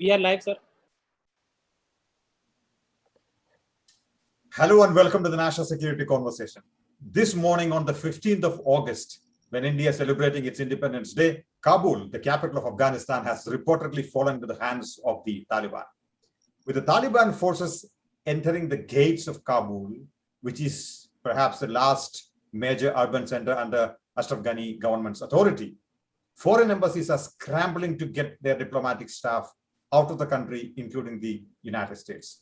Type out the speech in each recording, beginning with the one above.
We are live, sir. Hello and welcome to the National Security Conversation. This morning on the 15th of August, when India is celebrating its Independence Day, Kabul, the capital of Afghanistan, has reportedly fallen into the hands of the Taliban. With the Taliban forces entering the gates of Kabul, which is perhaps the last major urban center under Ashraf Ghani government's authority, foreign embassies are scrambling to get their diplomatic staff out of the country, including the United States.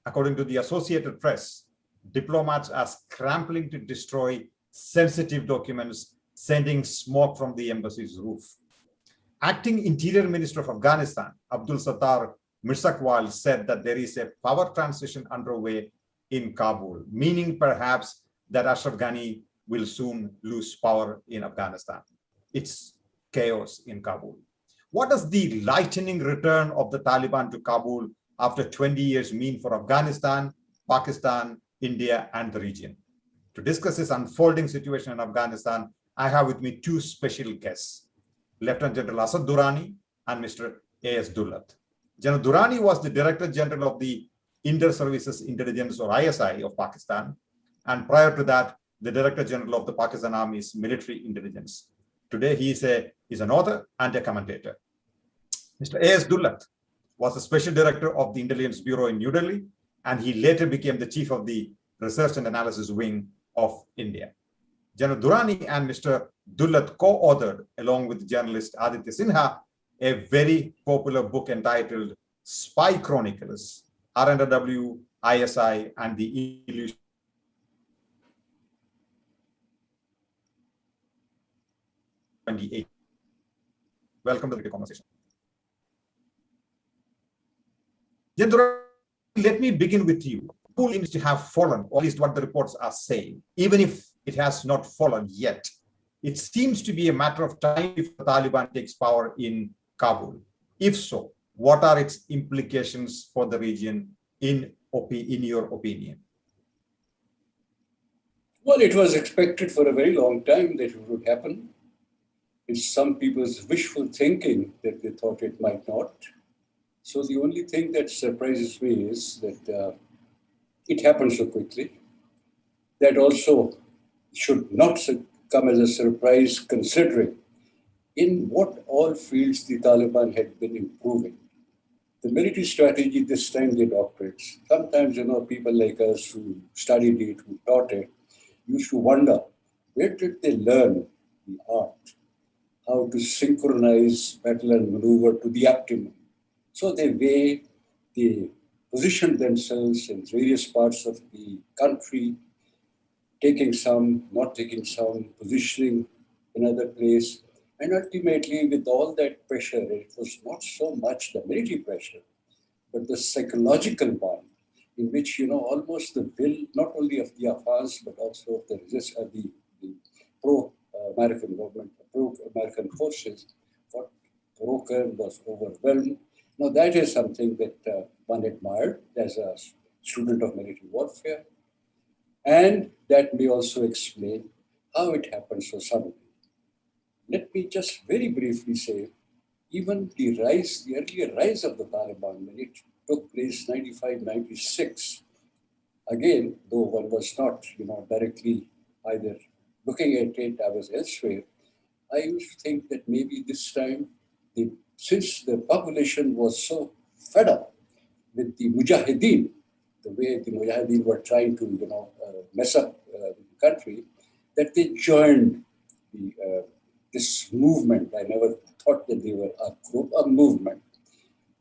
According to the Associated Press, diplomats are scrambling to destroy sensitive documents, sending smoke from the embassy's roof. Acting Interior Minister of Afghanistan, Abdul Sattar Mirzaqual, said that there is a power transition underway in Kabul, meaning perhaps that Ashraf Ghani will soon lose power in Afghanistan. It's chaos in Kabul. What does the lightning return of the Taliban to Kabul after 20 years mean for Afghanistan, Pakistan, India, and the region? To discuss this unfolding situation in Afghanistan, I have with me two special guests, Lieutenant General Asad Durrani and Mr A.S. Dulat. General Durrani was the Director General of the Inter-Services Intelligence, or ISI, of Pakistan, and prior to that, the Director General of the Pakistan Army's Military Intelligence. Today, he is an author and a commentator. Mr. A.S. Dulat was the Special Director of the Intelligence Bureau in New Delhi, and he later became the Chief of the Research and Analysis Wing of India. General Durrani and Mr. Dulat co-authored, along with journalist Aditya Sinha, a very popular book entitled Spy Chronicles, R&AW, ISI, and the Illusion. Welcome to the conversation. General, let me begin with you. Kabul seems to have fallen, or at least what the reports are saying, even if it has not fallen yet. It seems to be a matter of time if the Taliban takes power in Kabul. If so, what are its implications for the region in your opinion? Well, it was expected for a very long time that it would happen. It's some people's wishful thinking that they thought it might not. So the only thing that surprises me is that it happened so quickly. That also should not come as a surprise, considering in what all fields the Taliban had been improving. The military strategy this time they adopted. Sometimes, people like us who studied it, who taught it, used to wonder, where did they learn the art? How to synchronize battle and maneuver to the optimum. So they positioned themselves in various parts of the country, taking some, not taking some, positioning another place. And ultimately, with all that pressure, it was not so much the military pressure, but the psychological one, in which, almost the will, not only of the Afghans, but also of the pro-American government, pro-American forces, got broken, was overwhelmed. Now, that is something that one admired as a student of military warfare. And that may also explain how it happened so suddenly. Let me just very briefly say, even the earlier rise of the Taliban, when it took place 95, 96, again, though one was not, directly either looking at it, I was elsewhere, I used to think that maybe this time, since the population was so fed up with the Mujahideen, the way the Mujahideen were trying to, mess up the country, that they joined this movement. I never thought that they were a group, a movement.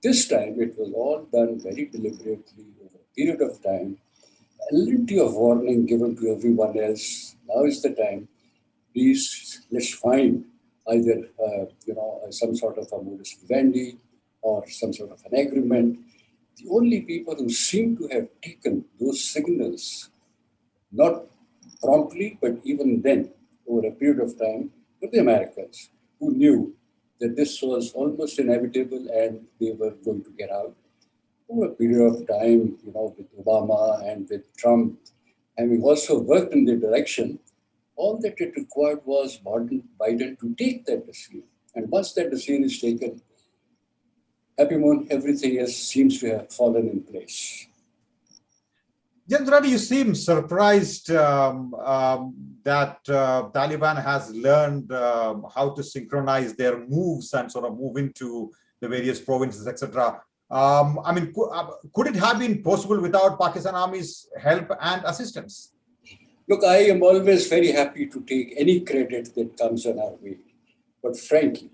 This time, it was all done very deliberately over a period of time. Plenty of warning given to everyone else. Now is the time. Please, let's find either, some sort of a modus vivendi or some sort of an agreement. The only people who seem to have taken those signals, not promptly, but even then, over a period of time, were the Americans, who knew that this was almost inevitable and they were going to get out. Over a period of time, with Obama and with Trump, having also worked in the direction, all that it required was Biden to take that decision. And once that decision is taken, Happymon, everything else seems to have fallen in place. Durrani, you seem surprised that Taliban has learned how to synchronize their moves and sort of move into the various provinces, etc. I mean, could it have been possible without Pakistan Army's help and assistance? Look, I am always very happy to take any credit that comes on our way. But frankly,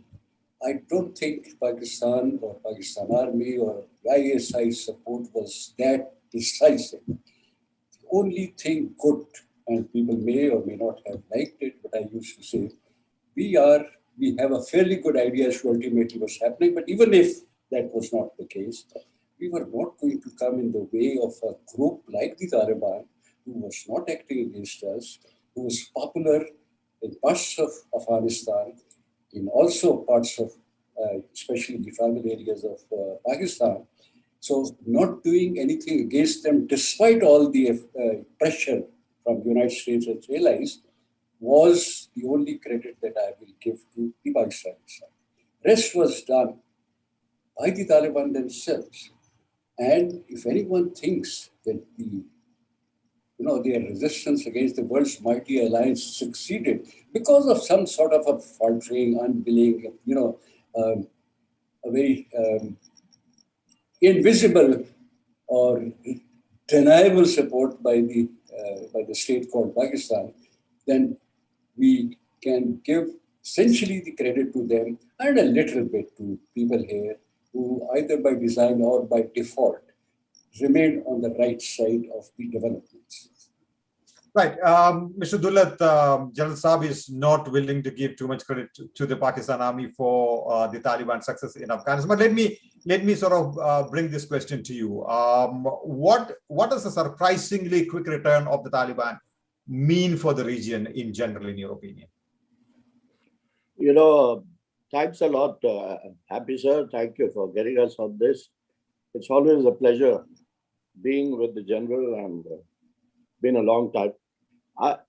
I don't think Pakistan or Pakistan Army or ISI support was that decisive. The only thing good, and people may or may not have liked it, but I used to say, we have a fairly good idea as to ultimately what's happening. But even if that was not the case, we were not going to come in the way of a group like the Taliban, who was not acting against us, who was popular in parts of Afghanistan, in also parts of, especially the tribal areas of Pakistan. So not doing anything against them, despite all the pressure from the United States and its allies, was the only credit that I will give to the Pakistanis. Rest was done by the Taliban themselves. And if anyone thinks that their resistance against the world's mighty alliance succeeded because of some sort of a faltering, unwilling, a very invisible or deniable support by the state called Pakistan, then we can give essentially the credit to them and a little bit to people here who either by design or by default remain on the right side of the developments. Right. Mr. Dulat, General Saab is not willing to give too much credit to the Pakistan Army for the Taliban success in Afghanistan. But let me sort of bring this question to you. What does a surprisingly quick return of the Taliban mean for the region in general, in your opinion? Thanks a lot, Happy sir. Thank you for getting us on this. It's always a pleasure being with the General, and been a long time.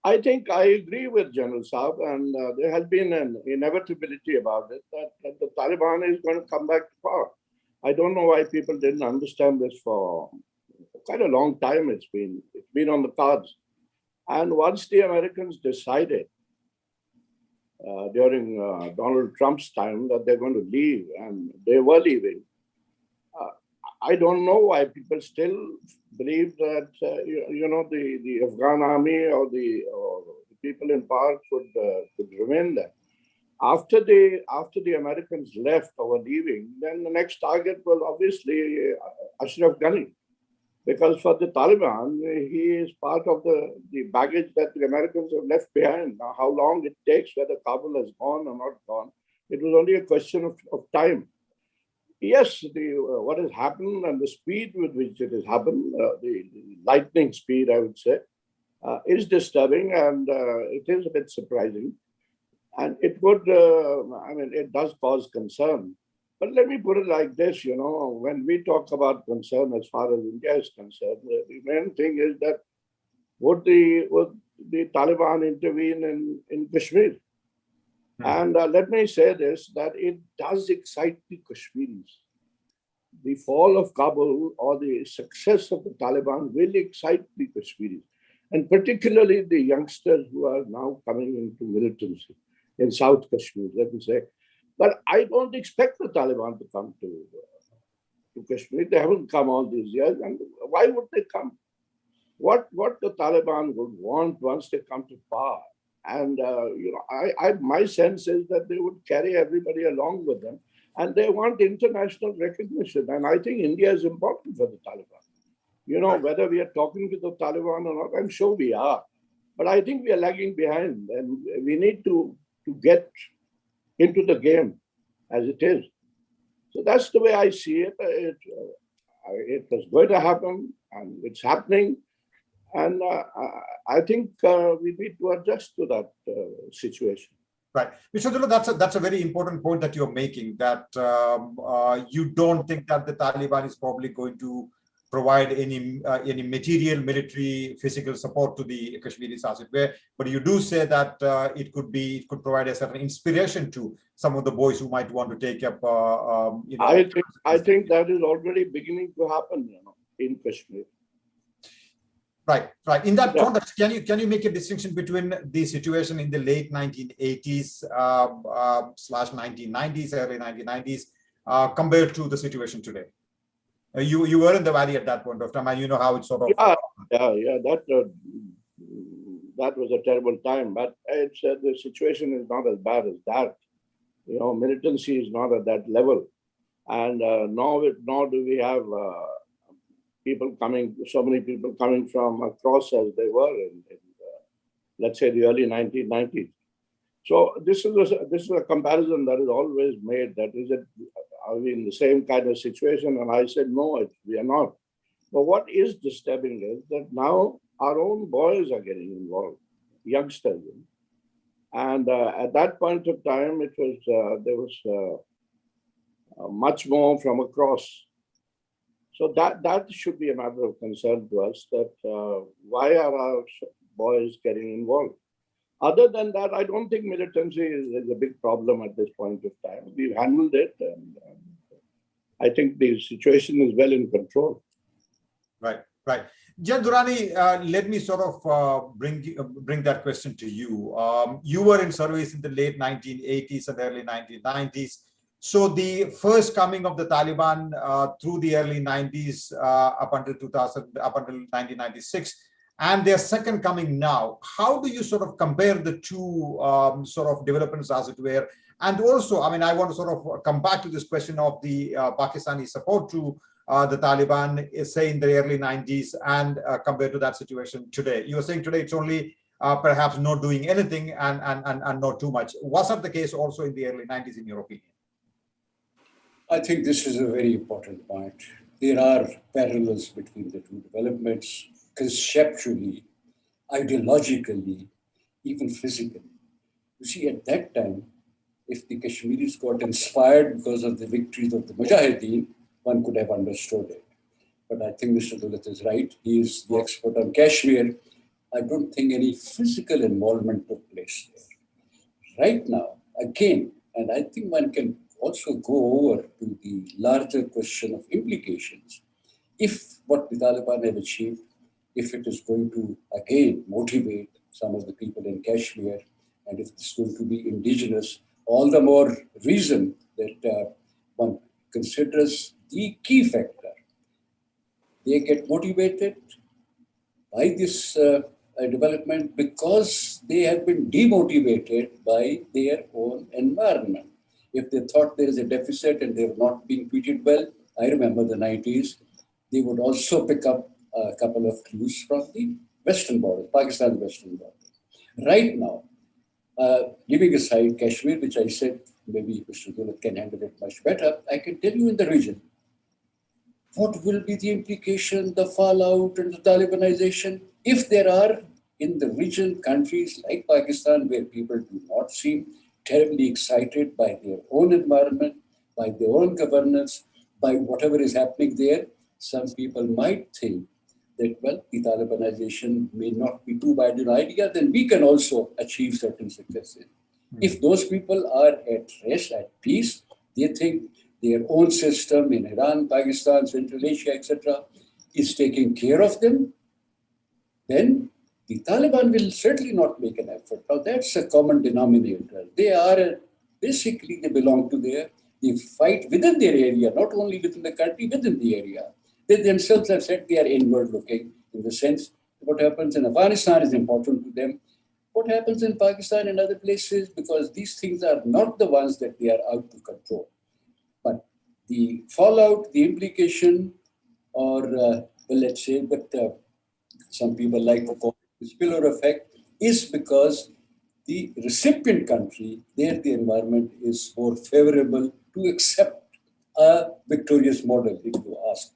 I think I agree with General Saab, and there has been an inevitability about it that the Taliban is going to come back to power. I don't know why people didn't understand this for quite a long time. It's been on the cards. And once the Americans decided during Donald Trump's time that they're going to leave, and they were leaving, I don't know why people still believe that the Afghan army or the people in power could remain there. After the Americans left or were leaving, then the next target was obviously Ashraf Ghani, because for the Taliban, he is part of the baggage that the Americans have left behind. Now, how long it takes, whether Kabul has gone or not gone, it was only a question of time. Yes, what has happened and the speed with which it has happened, the lightning speed, I would say, is disturbing, and it is a bit surprising. And it would, it does cause concern. But let me put it like this, when we talk about concern as far as India is concerned, the main thing is that would the Taliban intervene in Kashmir? And let me say this, that it does excite the Kashmiris. The fall of Kabul or the success of the Taliban will excite the Kashmiris, and particularly the youngsters who are now coming into militancy in South Kashmir, let me say. But I don't expect the Taliban to come to Kashmir. They haven't come all these years, and why would they come? What the Taliban would want once they come to power, and my sense is that they would carry everybody along with them, and they want international recognition. And I think India is important for the Taliban. Whether we are talking to the Taliban or not, I'm sure we are, but I think we are lagging behind, and we need to get into the game as it is. So that's the way I see it. It was going to happen, and it's happening. And I think we need to adjust to that situation. Right. Mr. Durrani, that's a very important point that you're making, that you don't think that the Taliban is probably going to provide any material, military, physical support to the Kashmiris, as it were. But you do say that it could provide a certain inspiration to some of the boys who might want to take up. I think that is already beginning to happen, in Kashmir. Right. In that context, can you make a distinction between the situation in the late 1980s slash 1990s, early 1990s, compared to the situation today? You were in the valley at that point of time, and you know how it's sort of. That was a terrible time, but it's the situation is not as bad as that. Militancy is not at that level, and nor do we have so many people coming from across as they were in let's say the early 1990s. So this is a comparison that is always made. That is it. Are we in the same kind of situation? And I said, no, we are not. But what is disturbing is that now our own boys are getting involved, youngsters. And at that point of time, there was much more from across. So that should be a matter of concern to us, that why are our boys getting involved? Other than that, I don't think militancy is a big problem at this point of time. We've handled it, and I think the situation is well in control. Right. Durrani, let me sort of bring that question to you. You were in service in the late 1980s and early 1990s. So the first coming of the Taliban through the early 90s up until 1996. And their second coming now, how do you sort of compare the two sort of developments, as it were? And also, I want to sort of come back to this question of the Pakistani support to the Taliban, say in the early 90s, and compared to that situation today. You were saying today it's only perhaps not doing anything and not too much. Was that the case also in the early 90s, in your opinion? I think this is a very important point. There are parallels between the two developments. Conceptually, ideologically, even physically. You see, at that time, if the Kashmiris got inspired because of the victories of the Mujahideen, one could have understood it. But I think Mr. Dulat is right. He is the expert on Kashmir. I don't think any physical involvement took place there. Right now, again, and I think one can also go over to the larger question of implications. If what the Taliban have achieved, if it is going to again motivate some of the people in Kashmir, and if it's going to be indigenous, all the more reason that one considers the key factor. They get motivated by this development because they have been demotivated by their own environment. If they thought there is a deficit and they're not being treated well, I remember the 90s, they would also pick up a couple of clues from the western border, Pakistan's western border. Right now, leaving aside Kashmir, which I said maybe Mr. Dulat can handle it much better, I can tell you in the region, what will be the implication, the fallout and the Talibanization, if there are in the region countries like Pakistan where people do not seem terribly excited by their own environment, by their own governance, by whatever is happening there. Some people might think that, well, the Talibanization may not be too bad an idea, then we can also achieve certain successes. If those people are at rest, at peace, they think their own system in Iran, Pakistan, Central Asia, etc., is taking care of them, then the Taliban will certainly not make an effort. Now, that's a common denominator. Basically, they belong to they fight within their area, not only within the country, within the area. They themselves have said they are inward looking, in the sense what happens in Afghanistan is important to them. What happens in Pakistan and other places, because these things are not the ones that they are out to control. But the fallout, the implication, or let's say, but some people like to call it the spillover effect, is because the recipient country, there the environment is more favorable to accept a victorious model, if you ask.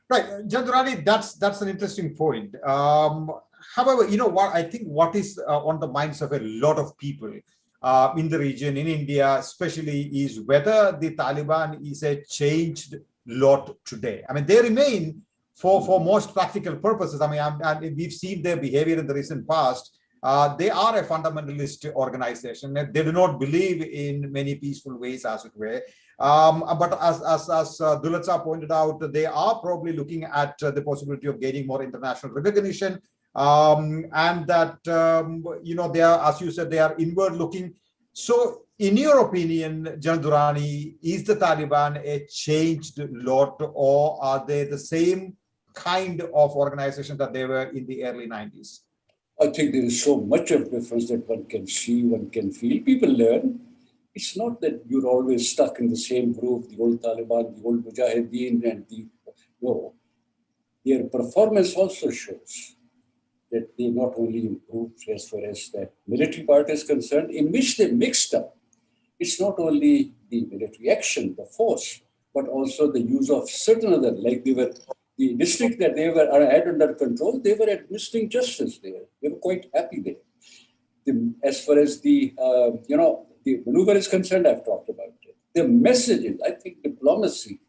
Right, Durrani, that's an interesting point. However, you know what, I think what is on the minds of a lot of people in the region, in India especially, is whether the Taliban is a changed lot today? I mean, they remain for most practical purposes. I mean, and we've seen their behavior in the recent past. They are a fundamentalist organization. They do not believe in many peaceful ways, as it were. But as Dulat pointed out, they are probably looking at the possibility of gaining more international recognition. And that, they are, as you said, they are inward looking. So in your opinion, General Durrani, is the Taliban a changed lot, or are they the same kind of organization that they were in the early 90s? I think there is so much of difference that one can see, one can feel. People learn. It's not that you're always stuck in the same group, the old Taliban, the old Mujahideen, and no. Their performance also shows that they not only improved as far as the military part is concerned, in which they mixed up. It's not only the military action, the force, but also the use of certain other, like the district that they had under control, they were administering justice there. They were quite happy there. As far as the maneuver is concerned, I've talked about it. The messages, I think diplomacy,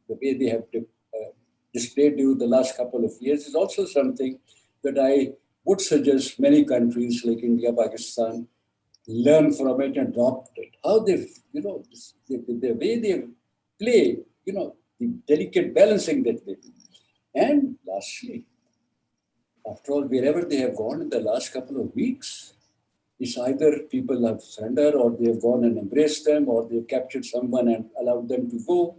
the way they have displayed during the last couple of years is also something that I would suggest many countries like India, Pakistan, learn from it and adopt it. How they, the way they play, the delicate balancing that they do. And lastly, after all, wherever they have gone in the last couple of weeks, it's either people have surrendered, or they have gone and embraced them, or they've captured someone and allowed them to go.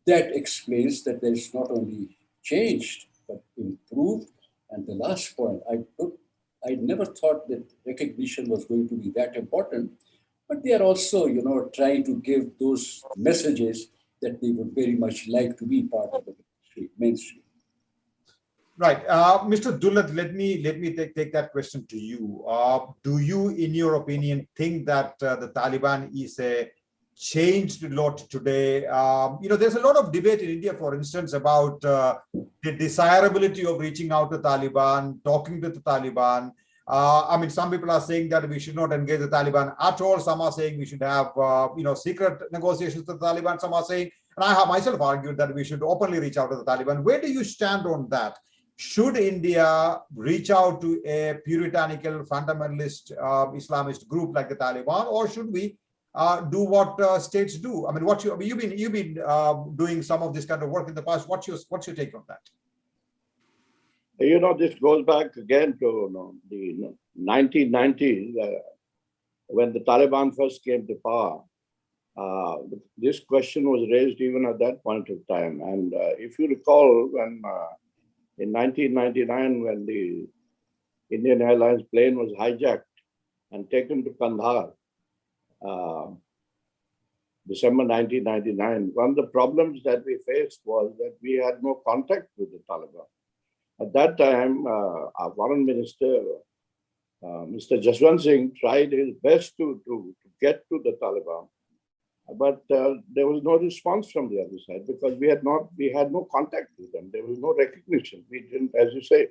That explains that there is not only changed, but improved. And the last point, I never thought that recognition was going to be that important, but they are also, trying to give those messages that they would very much like to be part of the mainstream. Right. Mr. Dulat, let me take that question to you. Do you, in your opinion, think that the Taliban is a changed lot today? There's a lot of debate in India, for instance, about the desirability of reaching out to Taliban, talking to the Taliban. Some people are saying that we should not engage the Taliban at all. Some are saying we should have, secret negotiations with the Taliban. Some are saying, and I have myself argued that we should openly reach out to the Taliban. Where do you stand on that? Should India reach out to a puritanical, fundamentalist Islamist group like the Taliban, or should we do what states do? I mean, you've been doing some of this kind of work in the past. What's your take on that? This goes back again to the 1990s when the Taliban first came to power. This question was raised even at that point of time. And if you recall, when in 1999, when the Indian Airlines plane was hijacked and taken to Kandahar, December 1999, one of the problems that we faced was that we had no contact with the Taliban. At that time, our foreign minister, Mr. Jaswant Singh, tried his best to get to the Taliban. But there was no response from the other side because we had no contact with them. There was no recognition. We didn't, as you say.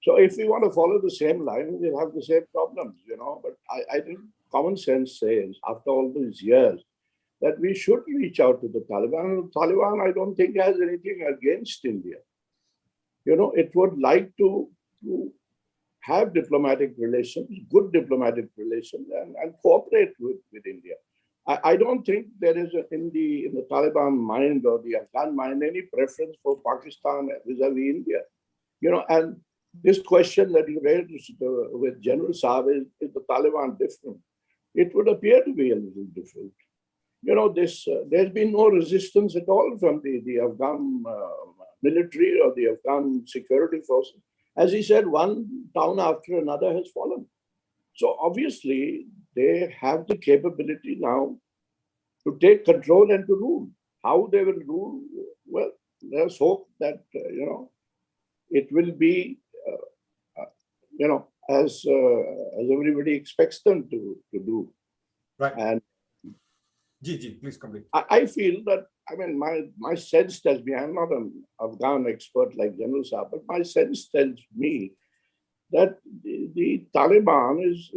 So if we want to follow the same line, we'll have the same problems, But I think common sense says, after all these years, that we should reach out to the Taliban. The Taliban, I don't think, has anything against India. It would like to have diplomatic relations, good diplomatic relations, and cooperate with India. I don't think there is in the Taliban mind or the Afghan mind any preference for Pakistan vis-a-vis India. And this question that you raised with General Saab is the Taliban different? It would appear to be a little different. There's been no resistance at all from the Afghan military or the Afghan security forces. As he said, one town after another has fallen. So obviously, they have the capability now to take control and to rule. How they will rule, well, let's hope that, it will be, as everybody expects them to do. Right. And please complete. I feel that, my sense tells me, I'm not an Afghan expert like General Saab, but my sense tells me that the Taliban is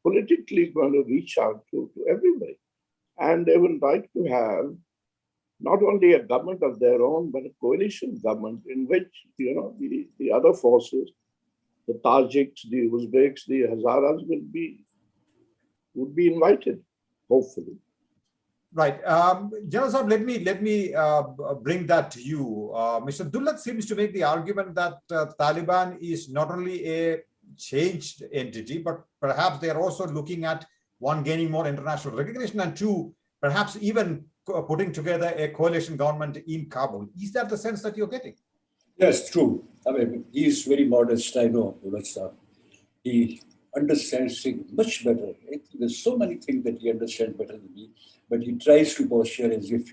politically going to reach out to everybody. And they would like to have not only a government of their own, but a coalition government in which, the other forces, the Tajiks, the Uzbeks, the Hazaras would be invited, hopefully. Right. General Saab, let me bring that to you. Mr. Dulat seems to make the argument that Taliban is not only a changed entity, but perhaps they are also looking at, one, gaining more international recognition, and two, perhaps even putting together a coalition government in Kabul. Is that the sense that you're getting? Yes, true. I mean, he is very modest, I know, Dulat Saab. He understands things much better. There's so many things that he understands better than me, but he tries to posture as if,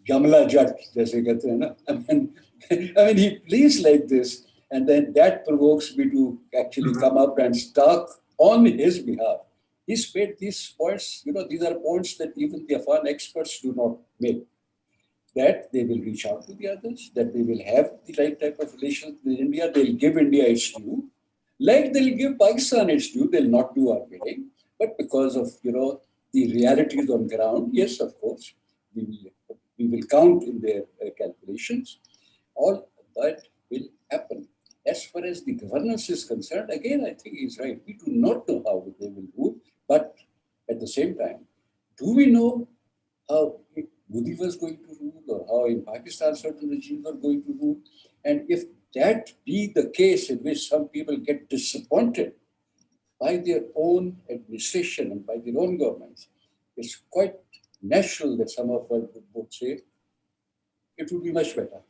Gamla Jat, jaise kehte hain na? I mean, he plays like this, and then that provokes me to actually come up and talk on his behalf. He's made these points, these are points that even the Afghan experts do not make. That they will reach out to the others, that they will have the right type of relations with India, they'll give India its due. Like they'll give Pakistan its due, they'll not do our bidding. But because of, the realities on ground, yes, of course, we will count in their calculations. All that will happen. As far as the governance is concerned, again, I think he's right. We do not know how they will rule, but at the same time, do we know how Modi was going to rule, or how in Pakistan certain regimes are going to rule? And if that be the case in which some people get disappointed by their own administration and by their own governments, it's quite natural that some of us would say it would be much better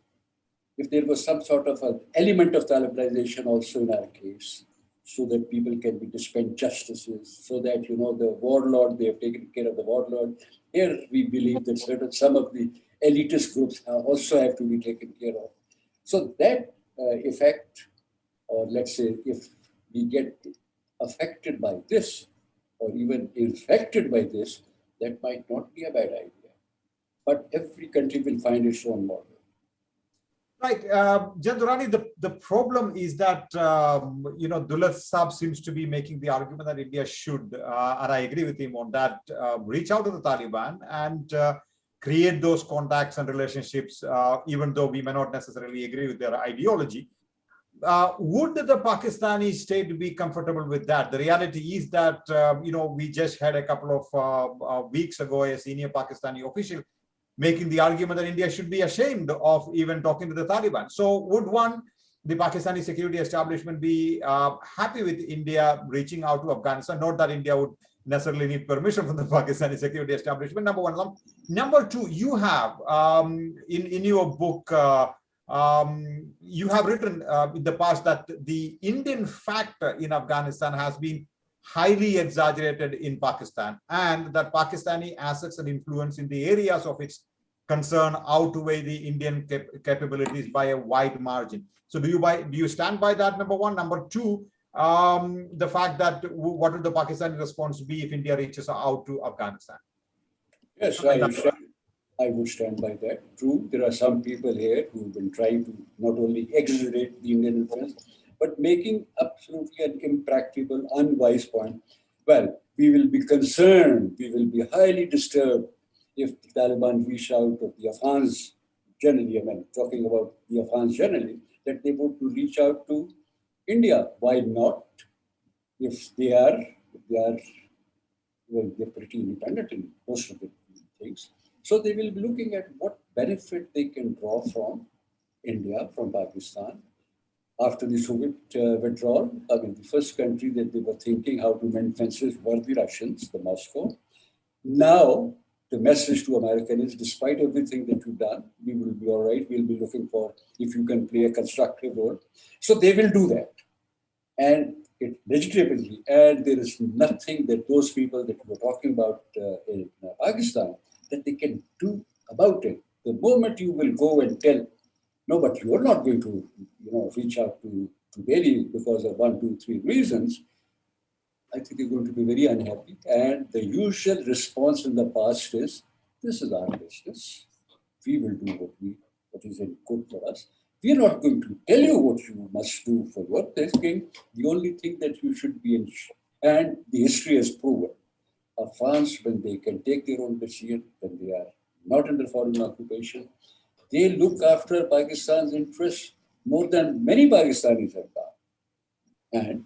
if there was some sort of an element of Talibanization also in our case, so that people can be dispensed justices, so that, the warlord, they have taken care of the warlord. Here we believe that some of the elitist groups also have to be taken care of. So that effect, or let's say if we get affected by this, or even infected by this, that might not be a bad idea. But every country will find its own model. Right. Durrani, the problem is that, Dulat Saab seems to be making the argument that India should, and I agree with him on that, reach out to the Taliban and create those contacts and relationships, even though we may not necessarily agree with their ideology. Would the Pakistani state be comfortable with that? The reality is that, we just had a couple of weeks ago a senior Pakistani official making the argument that India should be ashamed of even talking to the Taliban. So would the Pakistani security establishment be happy with India reaching out to Afghanistan? Not that India would necessarily need permission from the Pakistani security establishment, number one. Number two, you have, in your book, you have written in the past that the Indian factor in Afghanistan has been highly exaggerated in Pakistan, and that Pakistani assets and influence in the areas of its concern outweigh the Indian capabilities by a wide margin. So do you stand by that, number one? Number two, the fact that what would the Pakistani response be if India reaches out to Afghanistan? Yes, I would stand by that. True, there are some people here who will try to not only exaggerate the Indian influence, but making absolutely an impractical, unwise point. Well, we will be concerned, we will be highly disturbed if the Taliban reach out to the Afghans generally, talking about the Afghans generally, that they would to reach out to India. Why not? If they are, well, they're pretty independent in most of the things. So they will be looking at what benefit they can draw from India, from Pakistan. After the Soviet withdrawal, the first country that they were thinking how to mend fences were the Russians, the Moscow. Now, the message to America is, despite everything that you've done, we will be all right. We'll be looking for if you can play a constructive role. So they will do that. And it legitimately, and there is nothing that those people that we're talking about in Pakistan, that they can do about it. The moment you will go and tell, no, but you're not going to, reach out to Delhi because of 1, 2, 3 reasons, I think they're going to be very unhappy. And the usual response in the past is, this is our business. We will do what is good for us. We are not going to tell you what you must do for your thinking. The only thing that you should be in, and the history has proven, Afghans, when they can take their own decision, then they are not under foreign occupation. They look after Pakistan's interests more than many Pakistanis have done. And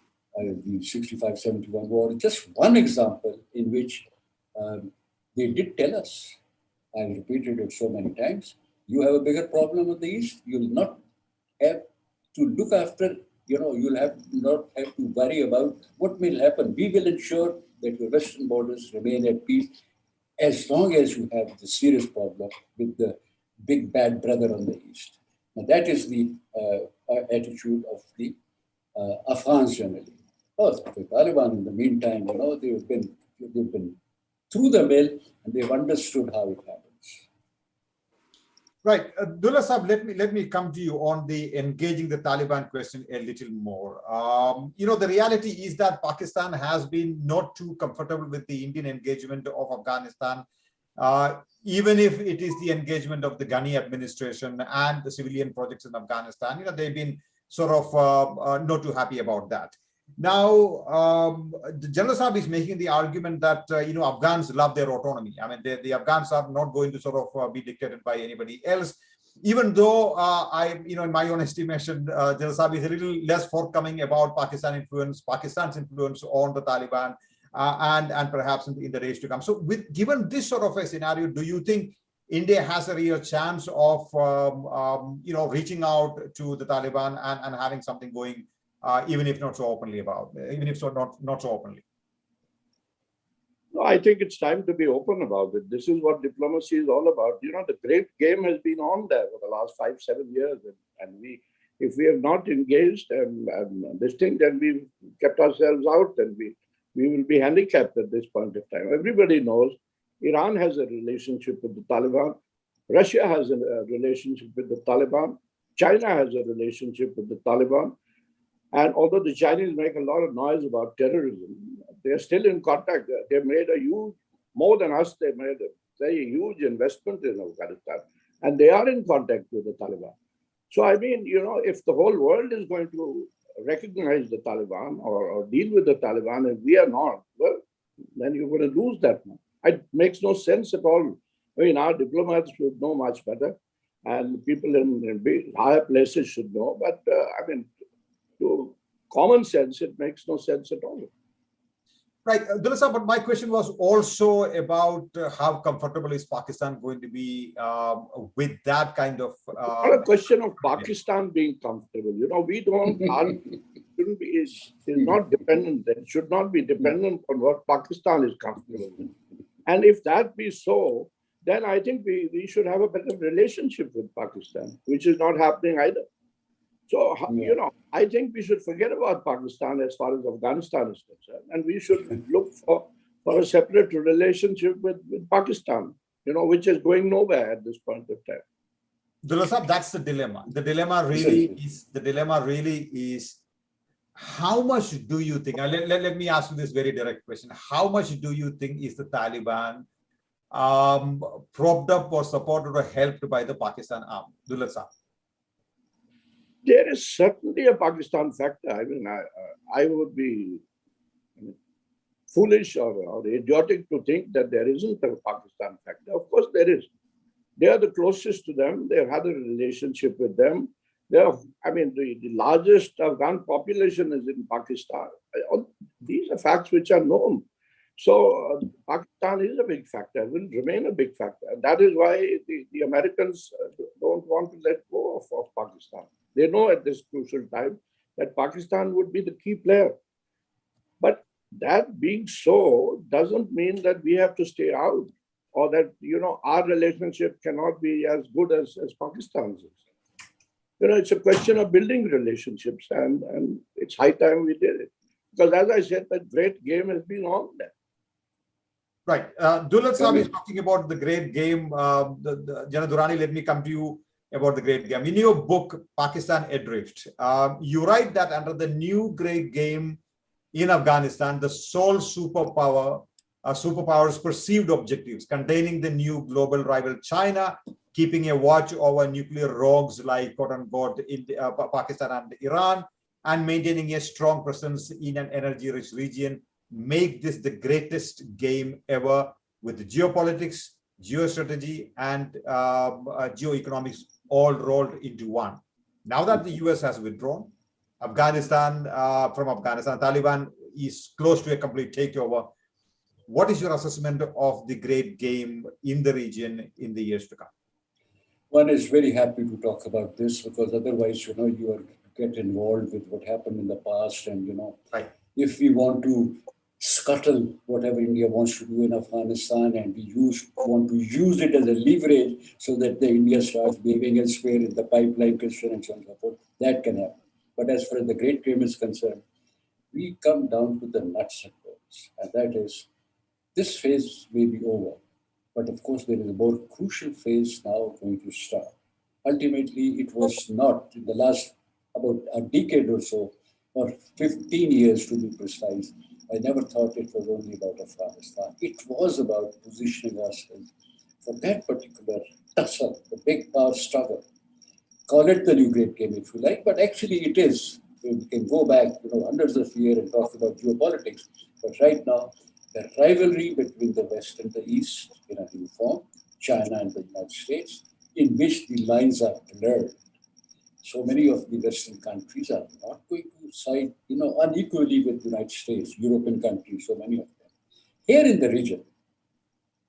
the 65-71 war is just one example in which they did tell us, I repeated it so many times, you have a bigger problem with the East, you'll not have to look after, you'll not have to worry about what will happen. We will ensure that your western borders remain at peace as long as you have the serious problem with the big bad brother on the East. Now that is the attitude of the Afghans generally. Oh, the Taliban in the meantime, they've been through the mill and they've understood how it happens. Right. Dulat Sahab, let me come to you on the engaging the Taliban question a little more. The reality is that Pakistan has been not too comfortable with the Indian engagement of Afghanistan, even if it is the engagement of the Ghani administration and the civilian projects in Afghanistan. They've been sort of not too happy about that. Now, the General Sahab is making the argument that, Afghans love their autonomy. I mean, the Afghans are not going to sort of be dictated by anybody else, even though in my own estimation, General Sahab is a little less forthcoming about Pakistan's influence on the Taliban and perhaps in the days to come. So given this sort of a scenario, do you think India has a real chance of, reaching out to the Taliban and having something going, even if not so openly not so openly? No, I think it's time to be open about it. This is what diplomacy is all about. The great game has been on there for the last 5-7 years. And if we have not engaged and this thing, then we've kept ourselves out, then we will be handicapped at this point of time. Everybody knows Iran has a relationship with the Taliban. Russia has a relationship with the Taliban. China has a relationship with the Taliban. And although the Chinese make a lot of noise about terrorism, they're still in contact. They made more than us, they made a very huge investment in Afghanistan. And they are in contact with the Taliban. So, I mean, if the whole world is going to recognize the Taliban or deal with the Taliban and we are not, well, then you're going to lose that. It makes no sense at all. I mean, our diplomats should know much better and people in higher places should know. But, to common sense, it makes no sense at all. Right, Dulat Sahab, but my question was also about how comfortable is Pakistan going to be with that kind of... Not a question of Pakistan being comfortable. We don't... is not dependent. It should not be dependent on what Pakistan is comfortable with. And if that be so, then I think we should have a better relationship with Pakistan, which is not happening either. So, I think we should forget about Pakistan as far as Afghanistan is concerned, and we should look for a separate relationship with Pakistan, which is going nowhere at this point of time. Dulat Sahab, that's the dilemma. The dilemma really is how much do you think, let me ask you this very direct question, how much do you think is the Taliban propped up or supported or helped by the Pakistan army? Dulat Sahab. There is certainly a Pakistan factor. I mean, I would be foolish or idiotic to think that there isn't a Pakistan factor. Of course, there is. They are the closest to them. They've had a relationship with them. The largest Afghan population is in Pakistan. These are facts which are known. So Pakistan is a big factor, will remain a big factor. And that is why the Americans don't want to let go of Pakistan. They know at this crucial time that Pakistan would be the key player. But that being so doesn't mean that we have to stay out or that, our relationship cannot be as good as Pakistan's is. It's a question of building relationships and it's high time we did it. Because as I said, that great game has been on there. Right. Dulat Sahab is talking about the great game. General Durrani, let me come to you about the great game. In your book, Pakistan Adrift, you write that under the new great game in Afghanistan, the sole superpower's perceived objectives containing the new global rival China, keeping a watch over nuclear rogues like quote-unquote Pakistan and Iran, and maintaining a strong presence in an energy-rich region, make this the greatest game ever with the geopolitics, geostrategy, and geoeconomics all rolled into one. Now that the US has withdrawn, from Afghanistan, Taliban is close to a complete takeover. What is your assessment of the great game in the region in the years to come? One is very happy to talk about this because otherwise, you are get involved with what happened in the past. And, Right. if we want to scuttle whatever India wants to do in Afghanistan and we want to use it as a leverage so that the India starts behaving elsewhere in the pipeline question and so on and so forth, that can happen. But as far as the great game is concerned, we come down to the nuts and bolts. And that is, this phase may be over. But of course, there is a more crucial phase now going to start. Ultimately, it was not in the last about a decade or so, or 15 years to be precise. I never thought it was only about Afghanistan. It was about positioning ourselves for that particular tussle, the big power struggle. Call it the new great game if you like, but actually it is. We can go back, hundreds of years and talk about geopolitics. But right now, the rivalry between the West and the East in a new form, China and the United States, in which the lines are blurred. So many of the Western countries are not going to side, unequally with the United States, European countries, so many of them. Here in the region,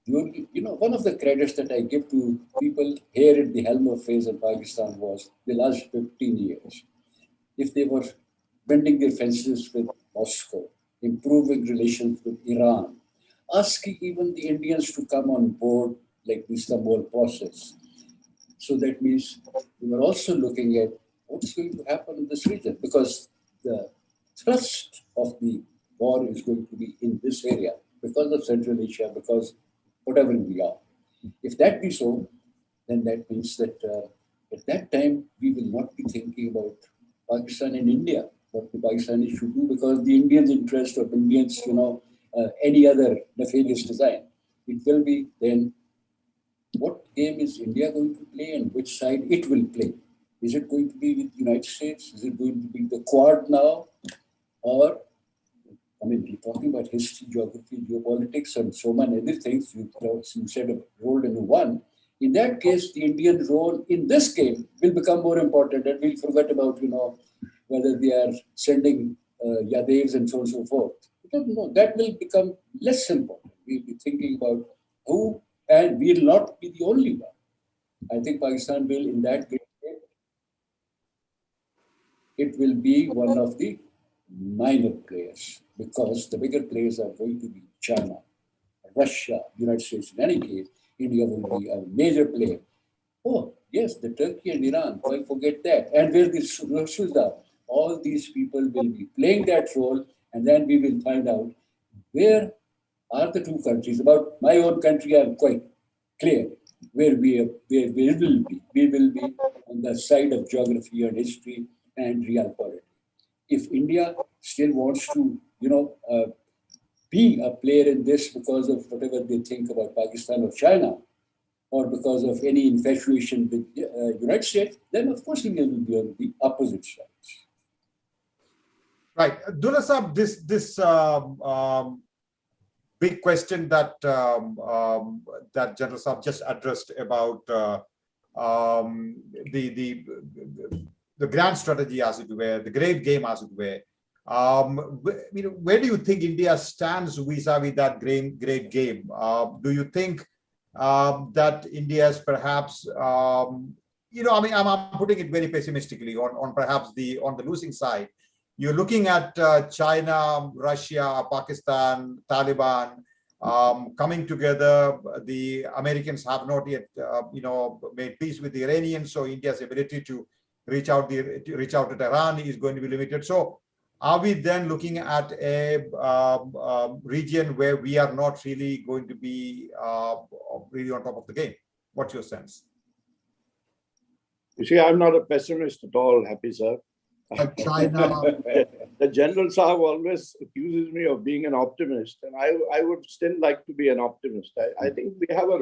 one of the credits that I give to people here at the helm of affairs in Pakistan was the last 15 years. If they were bending their fences with Moscow, improving relations with Iran, asking even the Indians to come on board like the Istanbul process. So that means we were also looking at what's going to happen in this region because the thrust of the war is going to be in this area because of Central Asia, because whatever we are. If that be so, then that means that at that time we will not be thinking about Pakistan and India, what the Pakistanis should do because the Indians' interest or Indians, any other nefarious design. It will be then what game is India going to play and which side it will play? Is it going to be with the United States? Is it going to be the Quad now? Or, we're talking about history, geography, geopolitics, and so many other things you said rolled into one. In that case, the Indian role in this game will become more important and we'll forget about, whether they are sending Yadevs and so on and so forth. That will become less important. We'll be thinking about who, and we'll not be the only one. I think Pakistan will, in that case, it will be one of the minor players because the bigger players are going to be China, Russia, United States. In any case, India will be a major player. Oh, yes, the Turkey and Iran, why forget that? And where the Russians are, all these people will be playing that role, and then we will find out where are the two countries. About my own country, I'm quite clear where we will be. We will be on the side of geography and history and realpolitik. If India still wants to, be a player in this because of whatever they think about Pakistan or China, or because of any infatuation with United States, then of course India will be on the opposite sides. Right. Dulat, this big question that that General Saab just addressed about the grand strategy, as it were, the great game, as it were. Where do you think India stands vis-a-vis that great game? Do you think that India is perhaps, I'm putting it very pessimistically on perhaps on the losing side. You're looking at China, Russia, Pakistan, Taliban coming together. The Americans have not yet, made peace with the Iranians, so India's ability to reach out to Iran is going to be limited. So, are we then looking at a region where we are not really going to be really on top of the game? What's your sense? You see, I'm not a pessimist at all, Happy sir. China. The General Saab always accuses me of being an optimist, and I would still like to be an optimist. I think we have a